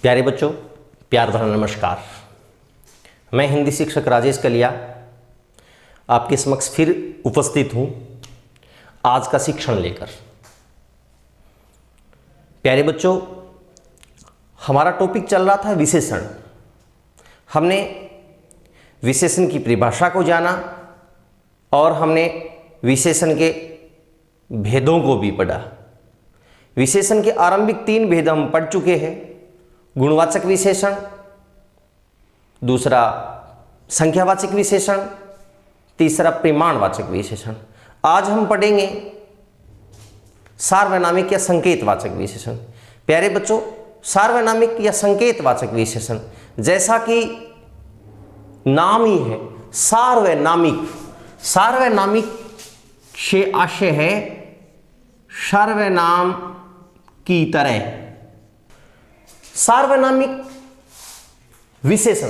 प्यारे बच्चों, प्यार भरा नमस्कार। मैं हिंदी शिक्षक राजेश कलिया आपके समक्ष फिर उपस्थित हूँ आज का शिक्षण लेकर। प्यारे बच्चों, हमारा टॉपिक चल रहा था विशेषण। हमने विशेषण की परिभाषा को जाना और हमने विशेषण के भेदों को भी पढ़ा। विशेषण के आरंभिक 3 भेद हम पढ़ चुके हैं। गुणवाचक विशेषण, दूसरा संख्यावाचक विशेषण, तीसरा परिमाणवाचक विशेषण। आज हम पढ़ेंगे सार्वनामिक या संकेतवाचक विशेषण। प्यारे बच्चों, सार्वनामिक या संकेतवाचक विशेषण जैसा कि नाम ही है सार्वनामिक। सार्वनामिक से आशय है सर्वनाम की तरह। सार्वनामिक विशेषण,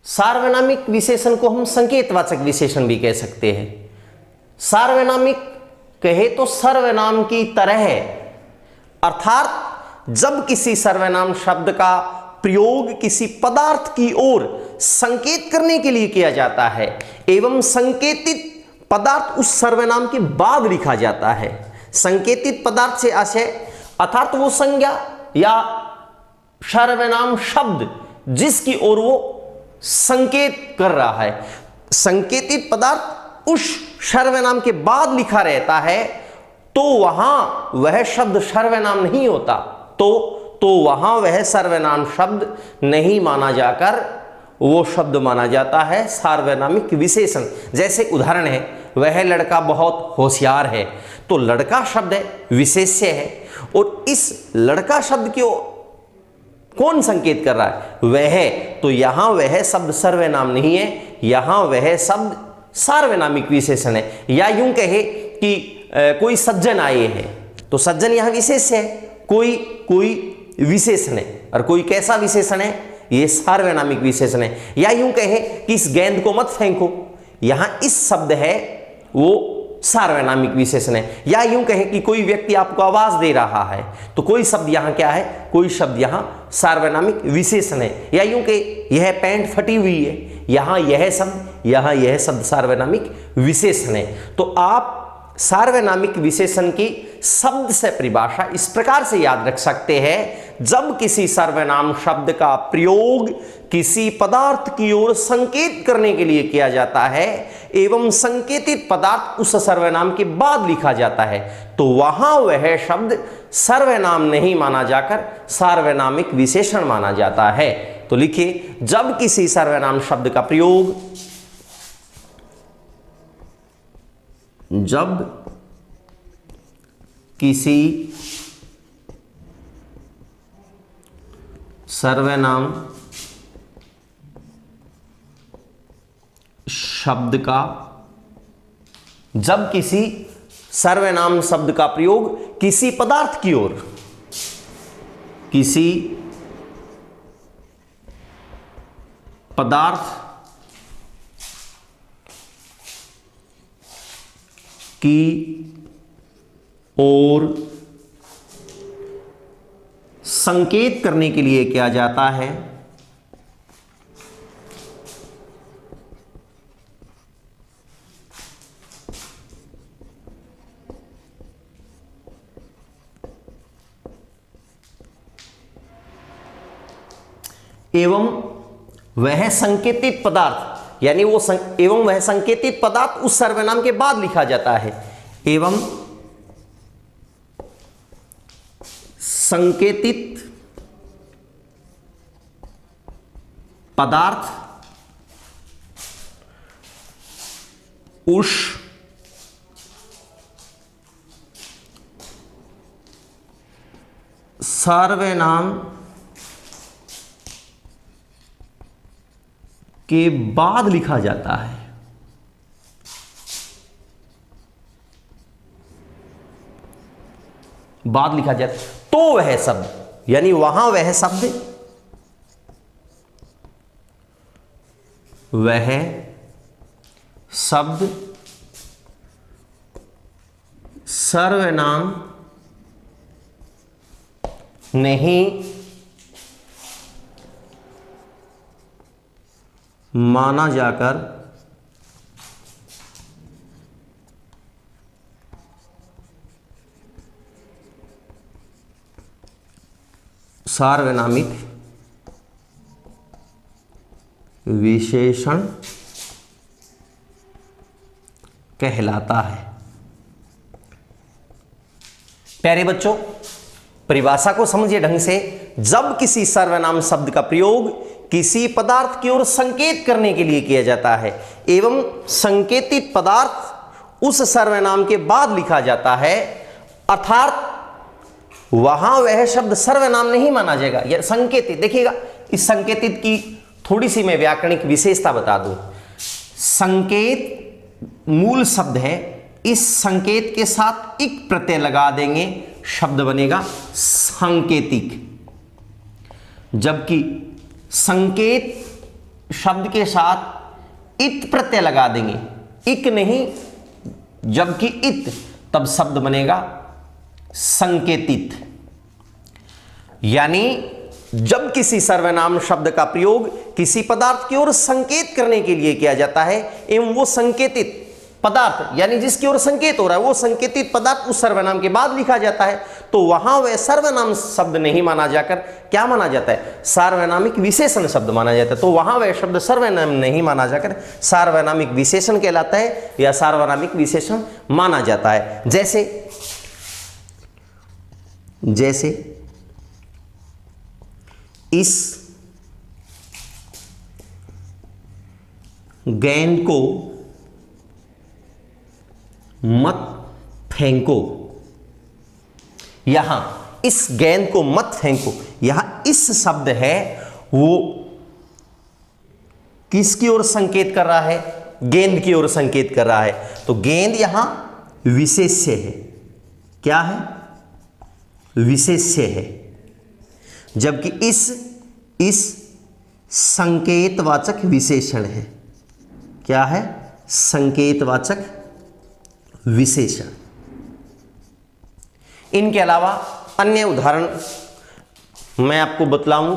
सार्वनामिक विशेषण को हम संकेतवाचक विशेषण भी कह सकते हैं। सार्वनामिक कहे तो सर्वनाम की तरह है, अर्थात जब किसी सर्वनाम शब्द का प्रयोग किसी पदार्थ की ओर संकेत करने के लिए किया जाता है एवं संकेतित पदार्थ उस सर्वनाम के बाद लिखा जाता है। संकेतित पदार्थ से आशय अर्थात वो संज्ञा या सर्वनाम शब्द जिसकी ओर वो संकेत कर रहा है। संकेतित पदार्थ उस सर्वनाम के बाद लिखा रहता है तो वहां वह शब्द सर्वनाम नहीं होता, तो वहां वह सर्वनाम शब्द नहीं माना जाकर वो शब्द माना जाता है सार्वनामिक विशेषण। जैसे उदाहरण है, वह लड़का बहुत होशियार है, तो लड़का शब्द है, विशेष्य है, और इस लड़का शब्द को कौन संकेत कर रहा है? वह। तो यहां वह शब्द सर्वनाम नहीं है, यहां वह शब्द सार्वनामिक विशेषण है। या यूं कहे कि कोई सज्जन आए हैं, तो सज्जन यहां विशेष्य है, कोई विशेषण है। और कोई कैसा विशेषण है? यह सार्वनामिक विशेषण है। या यूं कहे कि इस गेंद को मत फेंको, यहां इस शब्द है वो सार्वनामिक विशेषण है। या यूं कहे कि कोई व्यक्ति आपको आवाज दे रहा है, तो कोई शब्द यहां क्या है? कोई शब्द यहां सार्वनामिक विशेषण है। या यूं कहे यह पैंट फटी हुई है, यहां यह शब्द सार्वनामिक विशेषण है। तो आप सार्वनामिक विशेषण की शब्द से परिभाषा इस प्रकार से याद रख सकते हैं, जब किसी सर्वनाम शब्द का प्रयोग किसी पदार्थ की ओर संकेत करने के लिए किया जाता है एवं संकेतित पदार्थ उस सर्वनाम के बाद लिखा जाता है, तो वहां वह शब्द सर्वनाम नहीं माना जाकर सार्वनामिक विशेषण माना जाता है। तो लिखिए, जब किसी सर्वनाम शब्द का प्रयोग सर्वनाम शब्द का प्रयोग किसी पदार्थ की ओर संकेत करने के लिए किया जाता है, एवं वह संकेतित पदार्थ यानी एवं वह संकेतित पदार्थ उस सर्वनाम के बाद लिखा जाता है, एवं संकेतित पदार्थ उस सर्वनाम के बाद लिखा जाता है। बाद लिखा जाता है तो वह शब्द यानी वहां वह शब्द सर्वनाम नहीं माना जाकर सार्वनामिक विशेषण कहलाता है। प्यारे बच्चों, परिभाषा को समझिए ढंग से। जब किसी सर्वनाम शब्द का प्रयोग किसी पदार्थ की ओर संकेत करने के लिए किया जाता है एवं संकेतित पदार्थ उस सर्वनाम के बाद लिखा जाता है, अर्थात वहां वह शब्द सर्वनाम नहीं माना जाएगा। यह संकेतित, देखिएगा इस संकेतित की थोड़ी सी मैं व्याकरणिक विशेषता बता दूं। संकेत मूल शब्द है, इस संकेत के साथ इक प्रत्यय लगा देंगे, शब्द बनेगा सांकेतिक। जबकि संकेत शब्द के साथ इत प्रत्यय लगा देंगे, इक नहीं जबकि इत, तब शब्द बनेगा संकेतित। यानी जब किसी सर्वनाम शब्द का प्रयोग किसी पदार्थ की ओर संकेत करने के लिए किया जाता है एवं वो संकेतित पदार्थ, यानी जिसकी ओर संकेत हो रहा है वो संकेतित पदार्थ उस सर्वनाम के बाद लिखा जाता है, तो वहां वह सर्वनाम शब्द नहीं माना जाकर क्या माना जाता है, सार्वनामिक विशेषण शब्द माना जाता है। तो वहां वह शब्द सर्वनाम नहीं माना जाकर सार्वनामिक विशेषण कहलाता है या सार्वनामिक विशेषण माना जाता है। जैसे इस गेंद को मत फेंको, यहां इस गेंद को मत फेंको, यहां इस शब्द है वो किसकी ओर संकेत कर रहा है, गेंद की ओर संकेत कर रहा है। तो गेंद यहां विशेष्य है, क्या है, विशेष्य है। जबकि इस संकेतवाचक विशेषण है, क्या है, संकेतवाचक विशेषण। इनके अलावा अन्य उदाहरण मैं आपको बतलाऊं।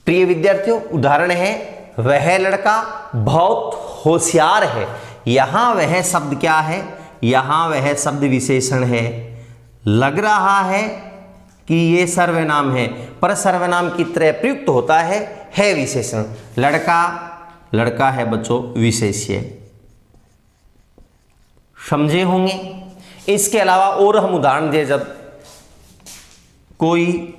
प्रिय विद्यार्थियों, उदाहरण है वह लड़का बहुत होशियार है। यहां वह शब्द क्या है, यहां वह शब्द विशेषण है। लग रहा है कि ये सर्वनाम है, पर सर्वनाम की तरह प्रयुक्त होता है विशेषण। लड़का है बच्चों विशेष्य, समझे होंगे। इसके अलावा और हम उदाहरण दे, जब कोई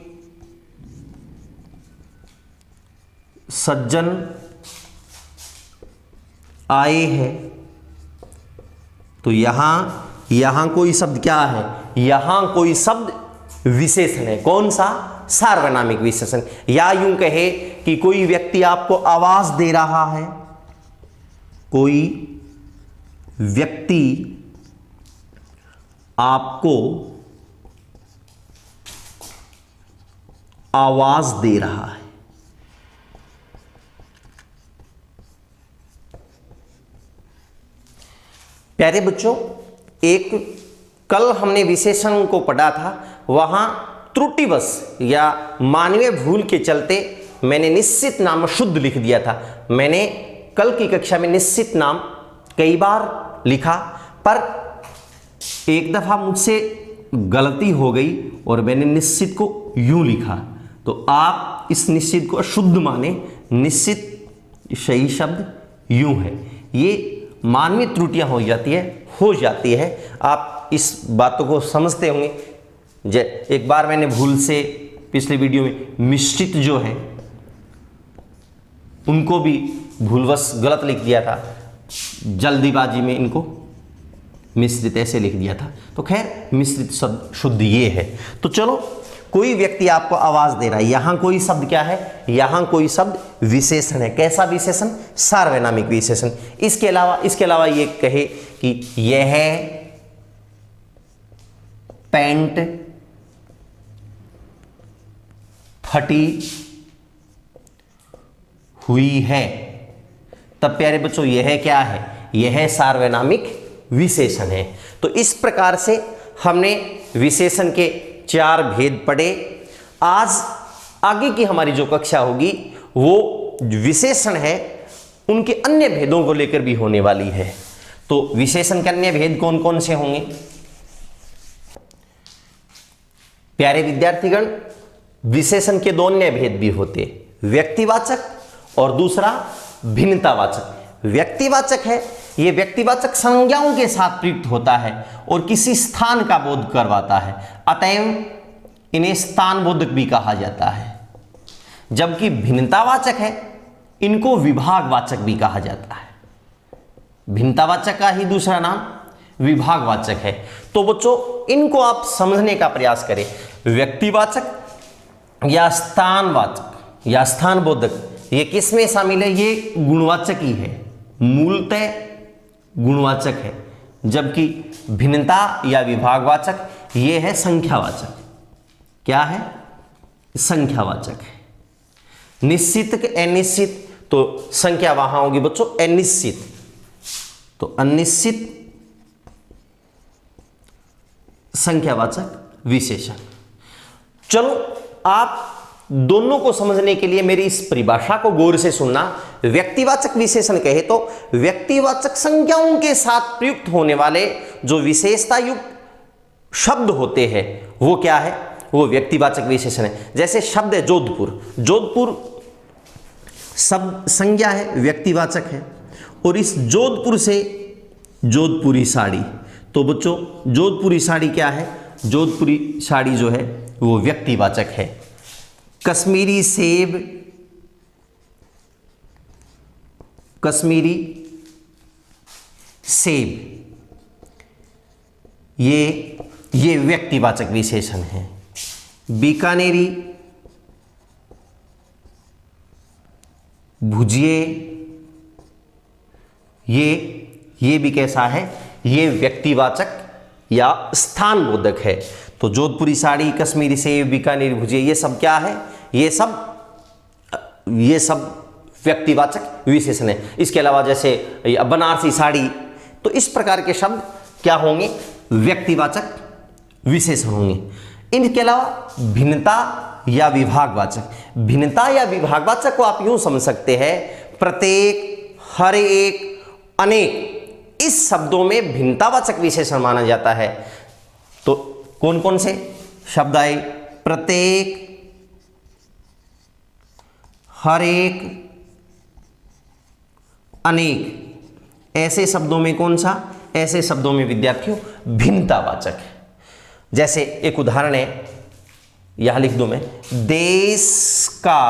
सज्जन आए हैं, तो यहां कोई शब्द क्या है, यहां कोई शब्द विशेषण है। कौन सा, सार्वनामिक विशेषण। या यूं कहे कि कोई व्यक्ति आपको आवाज दे रहा है, कोई व्यक्ति आपको आवाज दे रहा है। प्यारे बच्चों, एक कल हमने विशेषण को पढ़ा था, वहां त्रुटिवश या मानवीय भूल के चलते मैंने निश्चित नाम शुद्ध लिख दिया था। मैंने कल की कक्षा में निश्चित नाम कई बार लिखा, पर एक दफा मुझसे गलती हो गई और मैंने निश्चित को यूं लिखा। तो आप इस निश्चित को अशुद्ध माने, निश्चित सही शब्द यूं है। ये मानवीय त्रुटियां हो जाती है। आप इस बातों को समझते होंगे। एक बार मैंने भूल से पिछले वीडियो में मिश्रित जो है उनको भी भूलवश गलत लिख दिया था, जल्दीबाजी में इनको मिश्रित ऐसे लिख दिया था, तो खैर मिश्रित शब्द शुद्ध ये है। तो चलो, कोई व्यक्ति आपको आवाज दे रहा है, यहां कोई शब्द क्या है, यहां कोई शब्द विशेषण है। कैसा विशेषण? सार्वनामिक विशेषण। इसके अलावा ये कहे कि यह पैंट फटी हुई है, तब प्यारे बच्चों यह क्या है? यह सार्वनामिक विशेषण है। तो इस प्रकार से हमने विशेषण के 4 भेद पढ़े। आज आगे की हमारी जो कक्षा होगी वो विशेषण है उनके अन्य भेदों को लेकर भी होने वाली है। तो विशेषण के अन्य भेद कौन कौन से होंगे? प्यारे विद्यार्थीगण, विशेषण के 2 अन्य भेद भी होते, व्यक्तिवाचक और दूसरा भिन्नतावाचक। व्यक्तिवाचक है, यह व्यक्तिवाचक संज्ञाओं के साथ प्रयुक्त होता है और किसी स्थान का बोध करवाता है, अतएव इन्हें स्थान बोधक भी कहा जाता है। जबकि भिन्नतावाचक है, इनको विभागवाचक भी कहा जाता है। भिन्नतावाचक का ही दूसरा नाम विभागवाचक है। तो बच्चों, इनको आप समझने का प्रयास करें। व्यक्तिवाचक या स्थानवाचक या स्थानबोधक, ये किस में शामिल है? ये गुणवाचक ही है, मूलतः गुणवाचक है। जबकि भिन्नता या विभागवाचक ये है संख्यावाचक। क्या है? संख्यावाचक है। निश्चित के अनिश्चित, तो संख्या वहां होगी बच्चों अनिश्चित, तो अनिश्चित संख्यावाचक विशेषण। चलो, आप दोनों को समझने के लिए मेरी इस परिभाषा को गौर से सुनना। व्यक्तिवाचक विशेषण कहे तो व्यक्तिवाचक संज्ञाओं के साथ प्रयुक्त होने वाले जो विशेषता युक्त शब्द होते हैं वो क्या है? वो व्यक्तिवाचक विशेषण है। जैसे शब्द है जोधपुर, जोधपुर शब्द संज्ञा है, व्यक्तिवाचक है। और इस जोधपुर से जोधपुरी साड़ी, तो बच्चों जोधपुरी साड़ी क्या है? जोधपुरी साड़ी जो है वो व्यक्तिवाचक है। कश्मीरी सेब, कश्मीरी सेब, ये व्यक्तिवाचक विशेषण है। बीकानेरी भुजिए, ये भी कैसा है? ये व्यक्तिवाचक या स्थानबोधक है। तो जोधपुरी साड़ी, कश्मीरी सेब, बीकानेरी भुजिया, ये सब क्या है? ये सब व्यक्तिवाचक विशेषण है। इसके अलावा जैसे बनारसी साड़ी, तो इस प्रकार के शब्द क्या होंगे? व्यक्तिवाचक विशेषण होंगे। इनके अलावा भिन्नता या विभागवाचक, भिन्नता या विभागवाचक को आप यूं समझ सकते हैं, प्रत्येक, हर एक, अनेक, इस शब्दों में भिन्नतावाचक विशेषण माना जाता है। तो कौन कौन से शब्द आए? प्रत्येक, हर एक, अनेक। ऐसे शब्दों में कौन सा? ऐसे शब्दों में विद्यार्थियों भिन्नतावाचक है। जैसे एक उदाहरण है, यहां लिख दूं मैं, देश का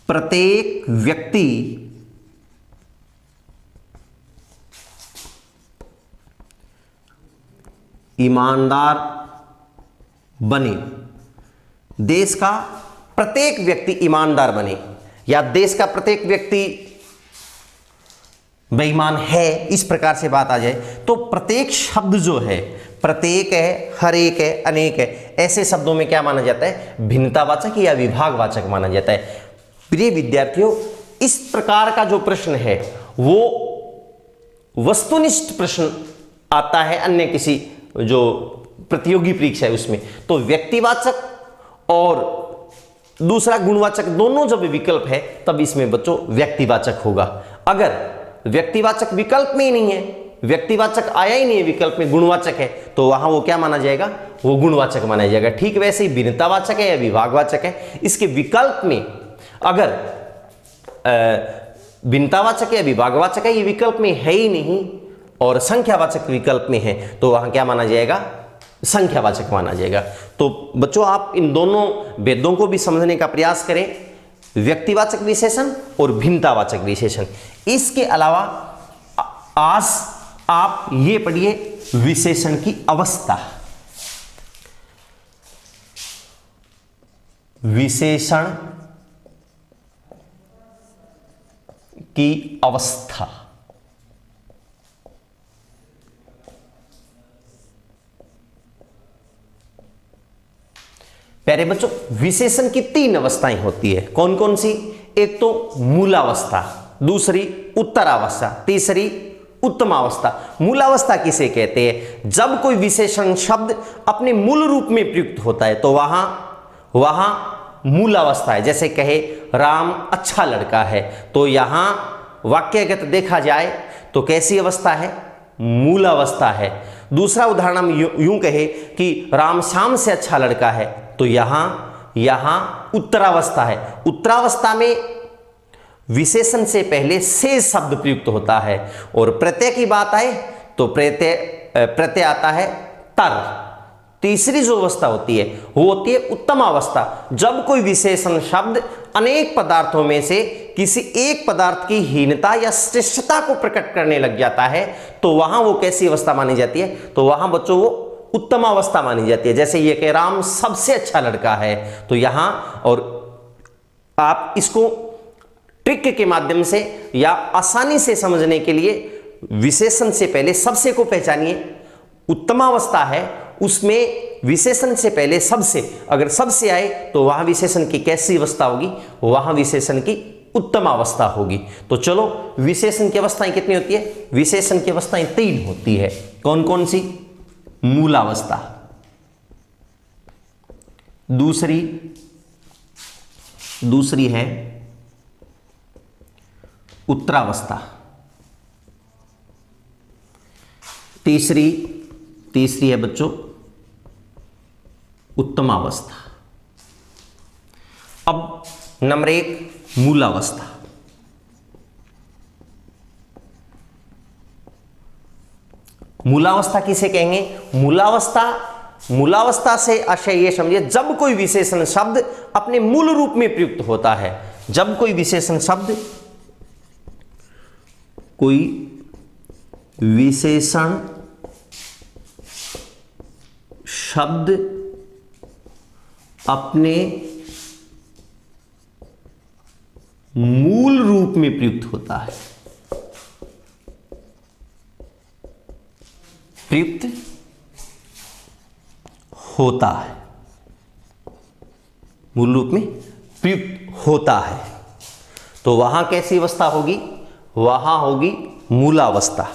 प्रत्येक व्यक्ति ईमानदार बने। देश का प्रत्येक व्यक्ति ईमानदार बने, या देश का प्रत्येक व्यक्ति बेईमान है, इस प्रकार से बात आ जाए तो प्रत्येक शब्द जो है, प्रत्येक है, हर एक है, अनेक है, ऐसे शब्दों में क्या माना जाता है? भिन्नतावाचक या विभागवाचक माना जाता है। प्रिय विद्यार्थियों, इस प्रकार का जो प्रश्न है वो वस्तुनिष्ठ प्रश्न आता है अन्य किसी जो प्रतियोगी परीक्षा है उसमें। तो व्यक्तिवाचक और दूसरा गुणवाचक दोनों जब विकल्प है तब इसमें बच्चों व्यक्तिवाचक होगा। अगर व्यक्तिवाचक विकल्प में ही नहीं है, व्यक्तिवाचक आया ही नहीं है विकल्प में, गुणवाचक है, तो वहां वो क्या माना जाएगा? वो गुणवाचक माना जाएगा। ठीक वैसे ही भिन्नतावाचक है या विभागवाचक है, इसके विकल्प में अगर भिन्नतावाचक या विभागवाचक है, ये विकल्प में है ही नहीं और संख्यावाचक विकल्प में है, तो वहां क्या माना जाएगा? संख्यावाचक माना जाएगा। तो बच्चों आप इन दोनों भेदों को भी समझने का प्रयास करें, व्यक्तिवाचक विशेषण और भिन्नतावाचक विशेषण। इसके अलावा आज आप ये पढ़िए विशेषण की अवस्था। विशेषण की अवस्था। प्यारे बच्चों, विशेषण की 3 अवस्थाएं होती है। कौन कौन सी? एक तो मूलावस्था, दूसरी उत्तरावस्था, तीसरी उत्तमावस्था। मूलावस्था किसे कहते हैं? जब कोई विशेषण शब्द अपने मूल रूप में प्रयुक्त होता है तो वहां मूलावस्था है। जैसे कहे राम अच्छा लड़का है, तो यहां वाक्यगत देखा जाए तो कैसी अवस्था है? मूलावस्था है। दूसरा उदाहरण हम यूं कहे कि राम श्याम से अच्छा लड़का है, तो यहां उत्तरावस्था है। उत्तरावस्था में विशेषण से पहले से शब्द प्रयुक्त होता है, और प्रत्यय की बात आए तो प्रत्यय आता है तर। तीसरी जो अवस्था होती है वो होती है उत्तम अवस्था। जब कोई विशेषण शब्द अनेक पदार्थों में से किसी एक पदार्थ की हीनता या श्रेष्ठता को प्रकट करने लग जाता है, तो वहां वो कैसी अवस्था मानी जाती है? तो वहां बच्चों वो उत्तम अवस्था मानी जाती है। जैसे ये कि राम सबसे अच्छा लड़का है, तो यहां, और आप इसको ट्रिक के माध्यम से या आसानी से समझने के लिए विशेषण से पहले सबसे को पहचानिए। उत्तमावस्था है, उसमें विशेषण से पहले सबसे, अगर सबसे आए तो वहां विशेषण की कैसी अवस्था होगी? वहां विशेषण की उत्तम अवस्था होगी। तो चलो, विशेषण की अवस्थाएं कितनी होती है? विशेषण की अवस्थाएं 3 होती है। कौन कौन सी? मूलावस्था, दूसरी है उत्तरावस्था, तीसरी है बच्चों उत्तमावस्था। अब नंबर 1 मूलावस्था। मूलावस्था किसे कहेंगे? मूलावस्था से आशय ये समझिए, जब कोई विशेषण शब्द अपने मूल रूप में प्रयुक्त होता है। जब कोई विशेषण शब्द अपने मूल रूप में प्रयुक्त होता है, मूल रूप में प्रयुक्त होता है, तो वहां कैसी अवस्था होगी? वहां होगी मूलावस्था।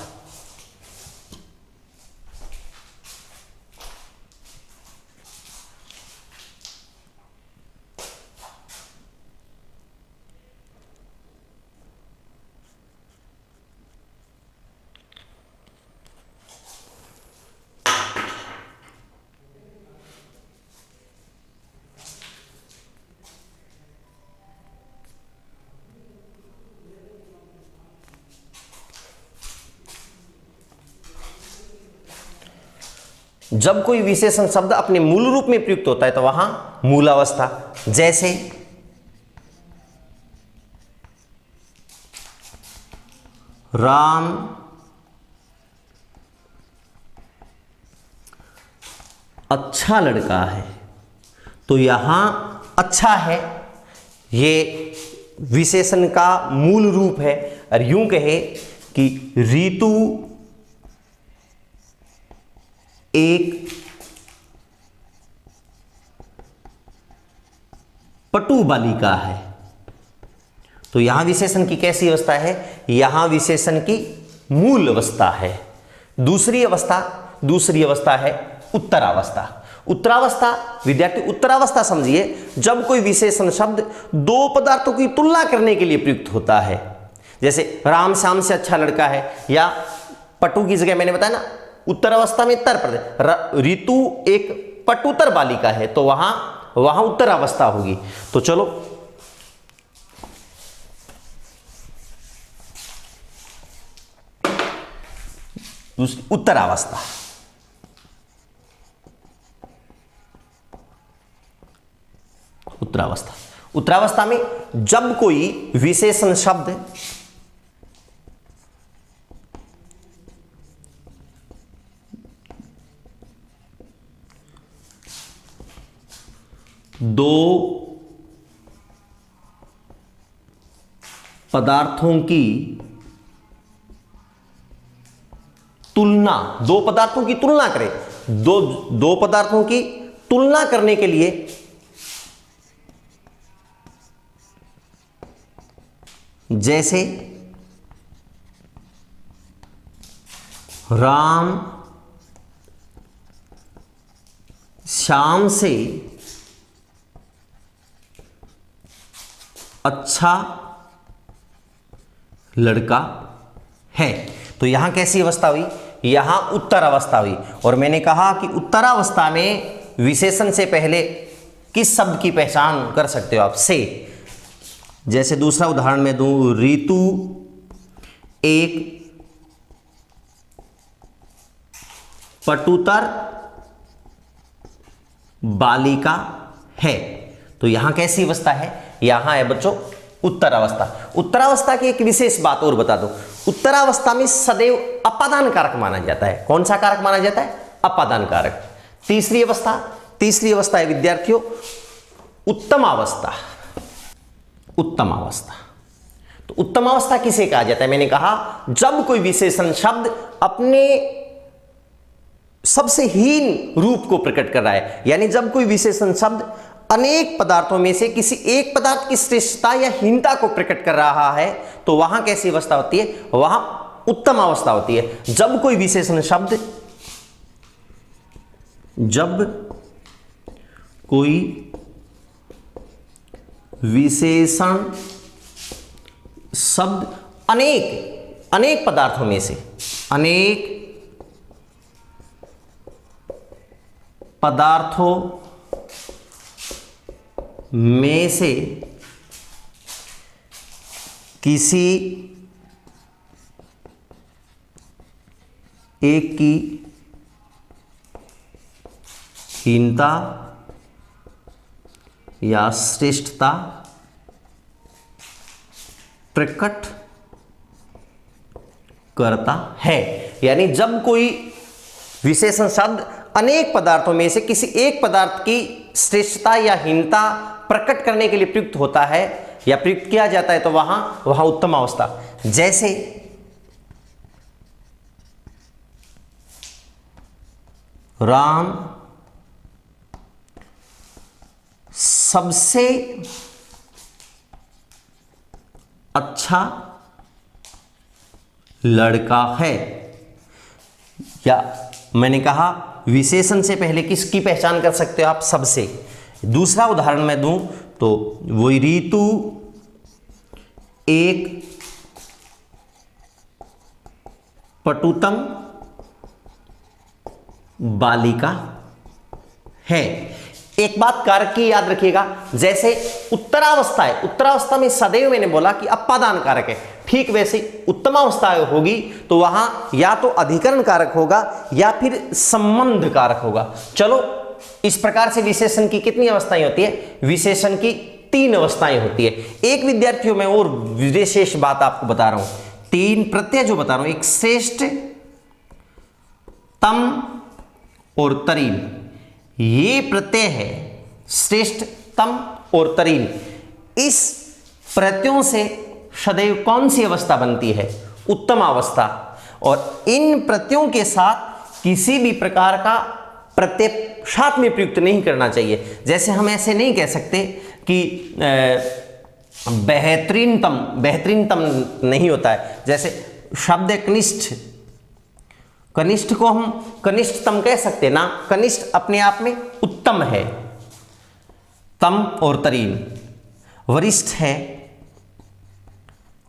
जब कोई विशेषण शब्द अपने मूल रूप में प्रयुक्त होता है तो वहां मूलावस्था। जैसे राम अच्छा लड़का है, तो यहां अच्छा है ये विशेषण का मूल रूप है। और यूं कहे कि रीतु एक पटु बालिका है, तो यहां विशेषण की कैसी अवस्था है? यहां विशेषण की मूल अवस्था है। दूसरी अवस्था है उत्तरावस्था। उत्तरावस्था विद्यार्थी, उत्तरावस्था समझिए, जब कोई विशेषण शब्द 2 पदार्थों की तुलना करने के लिए प्रयुक्त होता है। जैसे राम श्याम से अच्छा लड़का है, या पटु की जगह मैंने बताया ना उत्तरावस्था में तर प्रत्यय, ऋतु एक पटुतर बालिका है, तो वहां उत्तरावस्था होगी। तो चलो, उत्तरावस्था। उत्तरावस्था में जब कोई विशेषण शब्द दो पदार्थों की तुलना, दो पदार्थों की तुलना करें, दो पदार्थों की तुलना करने के लिए जैसे राम श्याम से अच्छा लड़का है। तो यहां कैसी अवस्था हुई? यहां उत्तर अवस्था हुई। और मैंने कहा कि उत्तरावस्था में विशेषण से पहले किस शब्द की पहचान कर सकते हो आप? से। जैसे दूसरा उदाहरण मैं दूं, ऋतु एक पटुतर बालिका है। तो यहां कैसी अवस्था है? यहां है बच्चों उत्तरावस्था। उत्तरावस्था की एक विशेष बात और बता दो, उत्तरावस्था में सदैव अपादान कारक माना जाता है। कौन सा कारक माना जाता है? अपादान कारक। तीसरी अवस्था है विद्यार्थियों उत्तमावस्था। उत्तमावस्था, तो उत्तमावस्था किसे कहा जाता है? मैंने कहा जब कोई विशेषण शब्द अपने सबसे हीन रूप को प्रकट कर रहा है, यानी जब कोई विशेषण शब्द अनेक पदार्थों में से किसी एक पदार्थ की श्रेष्ठता या हीनता को प्रकट कर रहा है, तो वहां कैसी अवस्था होती है? वहां उत्तम अवस्था होती है। जब कोई विशेषण शब्द अनेक पदार्थों में से, अनेक पदार्थों में से किसी एक की हीनता या श्रेष्ठता प्रकट करता है। यानी जब कोई विशेषण शब्द अनेक पदार्थों में से किसी एक पदार्थ की श्रेष्ठता या हीनता प्रकट करने के लिए प्रयुक्त होता है या प्रयुक्त किया जाता है, तो वहां उत्तम अवस्था। जैसे राम सबसे अच्छा लड़का है, या मैंने कहा विशेषण से पहले किसकी पहचान कर सकते हो आप? सबसे। दूसरा उदाहरण मैं दूं तो वही ऋतु एक पटुतम बालिका है। एक बात कारक की याद रखिएगा, जैसे उत्तरावस्था है, उत्तरावस्था में सदैव मैंने बोला कि अपादान कारक है, ठीक वैसे उत्तमावस्था होगी तो वहां या तो अधिकरण कारक होगा या फिर संबंध कारक होगा। चलो, इस प्रकार से विशेषण की कितनी अवस्थाएं होती है? विशेषण की 3 अवस्थाएं होती है। एक विद्यार्थियों में और विशेष बात आपको बता रहा हूं, 3 प्रत्यय जो बता रहा हूं, एक श्रेष्ठ, तम और तरीन। ये प्रत्यय है श्रेष्ठ, तम और तरीन। इस प्रत्ययों से सदैव कौन सी अवस्था बनती है? उत्तम अवस्था। और इन प्रत्ययों के साथ किसी भी प्रकार का प्रत्यय साथ में प्रयुक्त नहीं करना चाहिए। जैसे हम ऐसे नहीं कह सकते कि बेहतरीनतम नहीं होता है। जैसे शब्द है कनिष्ठ, कनिष्ठ को हम कनिष्ठतम कह सकते ना, कनिष्ठ अपने आप में उत्तम है। तम और तरीन, वरिष्ठ है,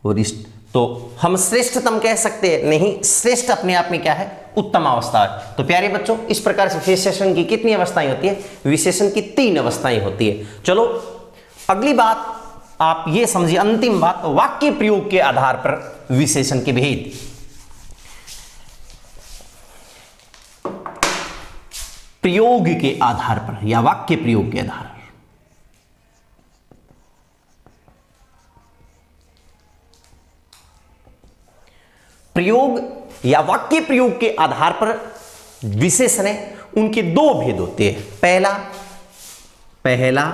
वरिष्ठ, तो हम श्रेष्ठतम कह सकते हैं नहीं, श्रेष्ठ अपने आप में क्या है? उत्तम अवस्था है। तो प्यारे बच्चों, इस प्रकार से विशेषण की कितनी अवस्थाएं होती है? विशेषण की 3 अवस्थाएं होती है। चलो, अगली बात आप ये समझिए, अंतिम बात, वाक्य प्रयोग के आधार पर विशेषण के भेद। प्रयोग के आधार पर या वाक्य प्रयोग के आधार पर। प्रयोग या वाक्य प्रयोग के आधार पर विशेषण है, उनके 2 भेद होते हैं। पहला, पहला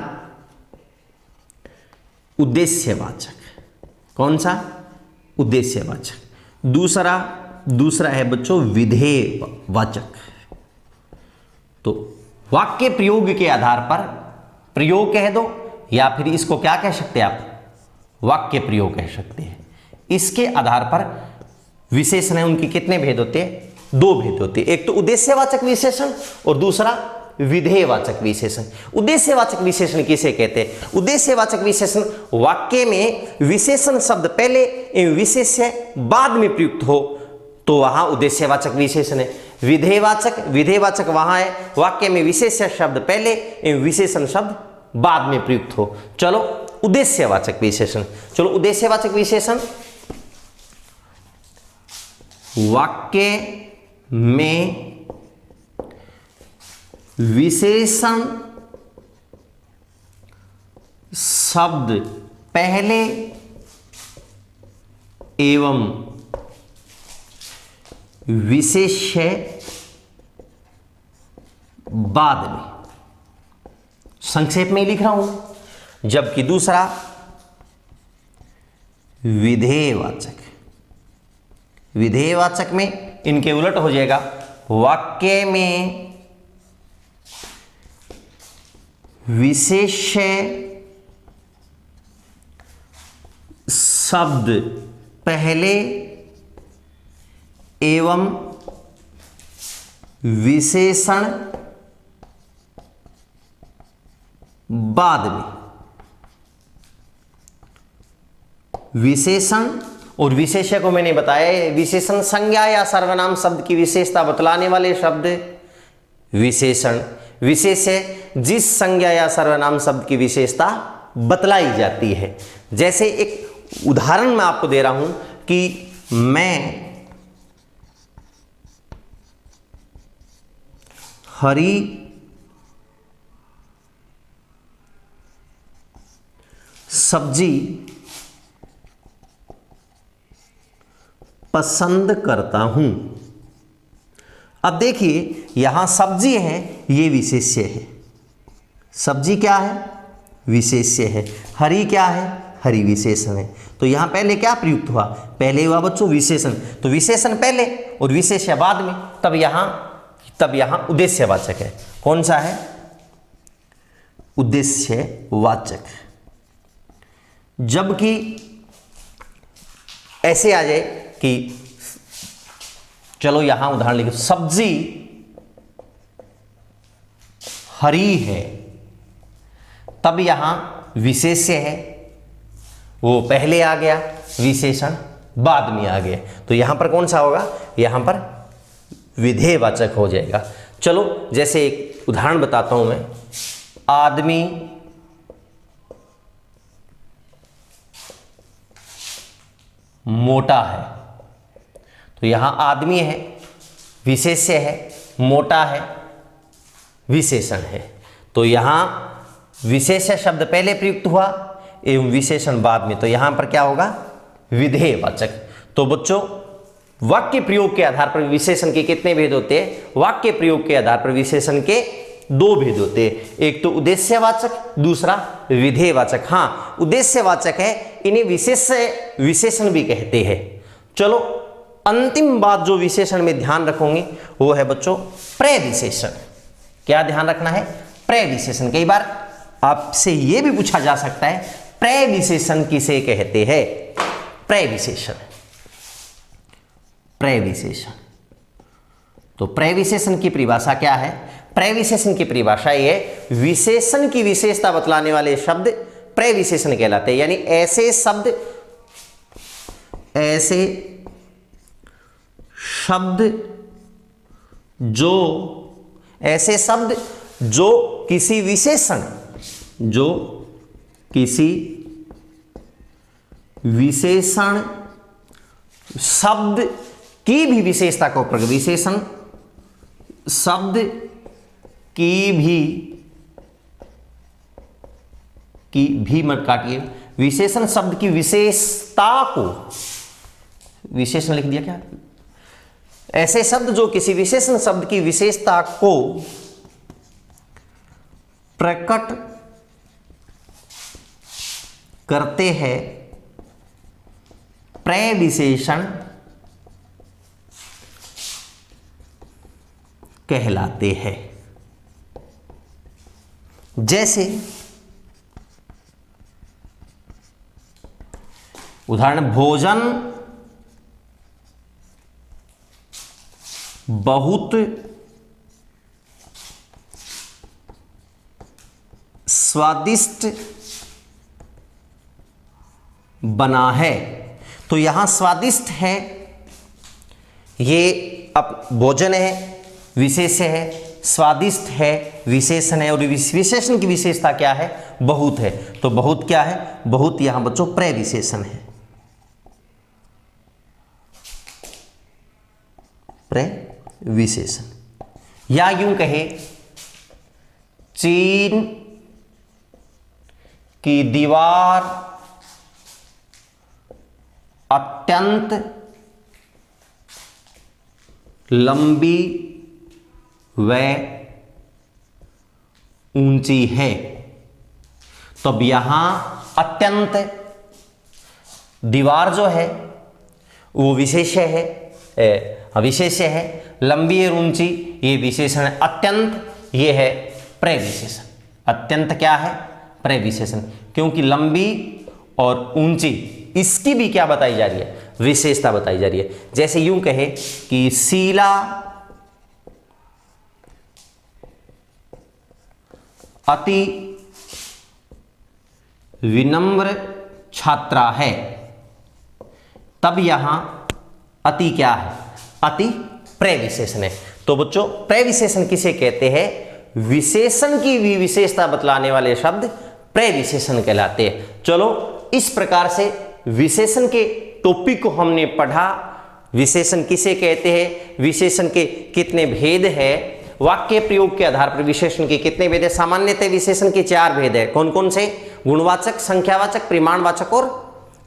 उद्देश्यवाचक, कौन सा? उद्देश्यवाचक। दूसरा है बच्चों विधेयवाचक। तो वाक्य प्रयोग के आधार पर प्रयोग कह दो या फिर इसको क्या कह सकते हैं आप? वाक्य प्रयोग कह सकते हैं। इसके आधार पर विशेषण है उनके कितने भेद होते हैं? 2 भेद होते हैं। एक तो उद्देश्यवाचक विशेषण और दूसरा विधेयवाचक विशेषण। उद्देश्यवाचक विशेषण किसे कहते हैं? उद्देश्यवाचक विशेषण वाक्य में विशेषण शब्द पहले एवं विशेष्य बाद में प्रयुक्त हो तो वहां उद्देश्यवाचक विशेषण है। विधेयवाचक वहां है वाक्य में विशेष्य शब्द पहले एवं विशेषण शब्द बाद में प्रयुक्त हो। चलो उद्देश्यवाचक विशेषण। चलो उद्देश्यवाचक विशेषण वाक्य में विशेषण शब्द पहले एवं विशेष्य बाद में, संक्षेप में लिख रहा हूं। जबकि दूसरा विधेयवाचक में इनके उलट हो जाएगा। वाक्य में विशेष्य शब्द पहले एवं विशेषण बाद में। विशेषण और विशेष्य को मैंने बताया, विशेषण संज्ञा या सर्वनाम शब्द की विशेषता बतलाने वाले शब्द विशेषण। विशेष्य जिस संज्ञा या सर्वनाम शब्द की विशेषता बतलाई जाती है। जैसे एक उदाहरण मैं आपको दे रहा हूं कि मैं हरी सब्जी पसंद करता हूं। अब देखिए यहां सब्जी है, ये विशेष्य है। सब्जी क्या है? विशेष्य है। हरी क्या है? हरी विशेषण है। तो यहां पहले क्या प्रयुक्त हुआ? पहले हुआ बच्चों विशेषण। तो विशेषण पहले और विशेष्य बाद में, तब यहां उद्देश्यवाचक है। कौन सा है? उद्देश्यवाचक। जबकि ऐसे आ जाए कि चलो यहां उदाहरण लिखो, सब्जी हरी है, तब यहां विशेष्य है, वो पहले आ गया, विशेषण बाद में आ गया। तो यहां पर कौन सा होगा? यहां पर विधेयवाचक हो जाएगा। चलो जैसे एक उदाहरण बताता हूं मैं। आदमी मोटा है, तो यहां आदमी है, विशेष्य है, मोटा है, विशेषण है। तो यहां विशेष्य शब्द पहले प्रयुक्त हुआ एवं विशेषण बाद में, तो यहां पर क्या होगा? विधेयवाचक। तो बच्चों वाक्य प्रयोग के आधार पर विशेषण के कितने भेद होते हैं? वाक्य प्रयोग के आधार पर विशेषण के 2 भेद होते हैं। एक तो उद्देश्यवाचक, दूसरा विधेयवाचक। हाँ, उद्देश्यवाचक है, इन्हें विशेषण भी कहते हैं। चलो अंतिम बात जो विशेषण में ध्यान रखोगे वो है बच्चों प्रविशेषण। क्या ध्यान रखना है? प्रविशेषण। कई बार आपसे यह भी पूछा जा सकता है प्रविशेषण किसे कहते हैं? प्रविशेषण। तो प्रविशेषण की परिभाषा क्या है? प्रविशेषण की परिभाषा ये है, विशेषण की विशेषता बतलाने वाले शब्द प्रविशेषण कहलाते हैं। यानी ऐसे शब्द जो किसी विशेषण शब्द की भी विशेषता को प्रकट, विशेषण शब्द की भी मत काटिए, विशेषण शब्द की विशेषता को, विशेषण लिख दिया क्या? ऐसे शब्द जो किसी विशेषण शब्द की विशेषता को प्रकट करते हैं प्रविशेषण कहलाते हैं। जैसे उदाहरण, भोजन बहुत स्वादिष्ट बना है। तो यहां स्वादिष्ट है, ये अब भोजन है, विशेष्य है, स्वादिष्ट है, विशेषण है, और विशेषण की विशेषता क्या है? बहुत है। तो बहुत क्या है? बहुत यहां बच्चों प्रविशेषण है। प्रविशेषण, या यूं कहे, चीन की दीवार अत्यंत लंबी व ऊंची है। तो अब यहां अत्यंत, दीवार जो है वो विशेष्य है, विशेष्य है, लंबी और ऊंची ये विशेषण है, अत्यंत ये है प्रविशेषण। अत्यंत क्या है? प्रविशेषण, क्योंकि लंबी और ऊंची इसकी भी क्या बताई जा रही है? विशेषता बताई जा रही है। जैसे यूं कहे कि शीला अति विनम्र छात्रा है, तब यहां अति क्या है? अति प्रविशेषण है। तो बच्चों प्रविशेषण किसे कहते हैं? विशेषण की भी विशेषता बतलाने वाले शब्द प्रविशेषण कहलाते हैं। चलो, इस प्रकार से विशेषण के टॉपिक को हमने पढ़ा। विशेषण किसे कहते हैं, विशेषण के कितने भेद है, वाक्य प्रयोग के आधार पर विशेषण के कितने भेद है। सामान्यतः विशेषण के 4 भेद है। कौन कौन से? गुणवाचक, संख्यावाचक, परिमाणवाचक और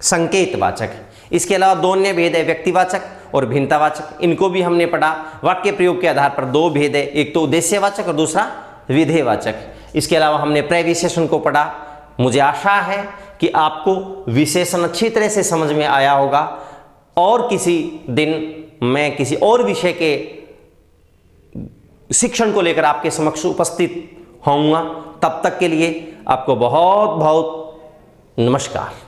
संकेतवाचक। इसके अलावा 2 अन्य भेद है, व्यक्तिवाचक और भिन्नतावाचक। इनको भी हमने पढ़ा। वाक्य प्रयोग के आधार पर 2 भेद है, एक तो उद्देश्यवाचक और दूसरा विधेयवाचक। इसके अलावा हमने प्रविशेषण को पढ़ा। मुझे आशा है कि आपको विशेषण अच्छी तरह से समझ में आया होगा, और किसी दिन मैं किसी और विषय के शिक्षण को लेकर आपके समक्ष उपस्थित होऊंगा। तब तक के लिए आपको बहुत बहुत नमस्कार।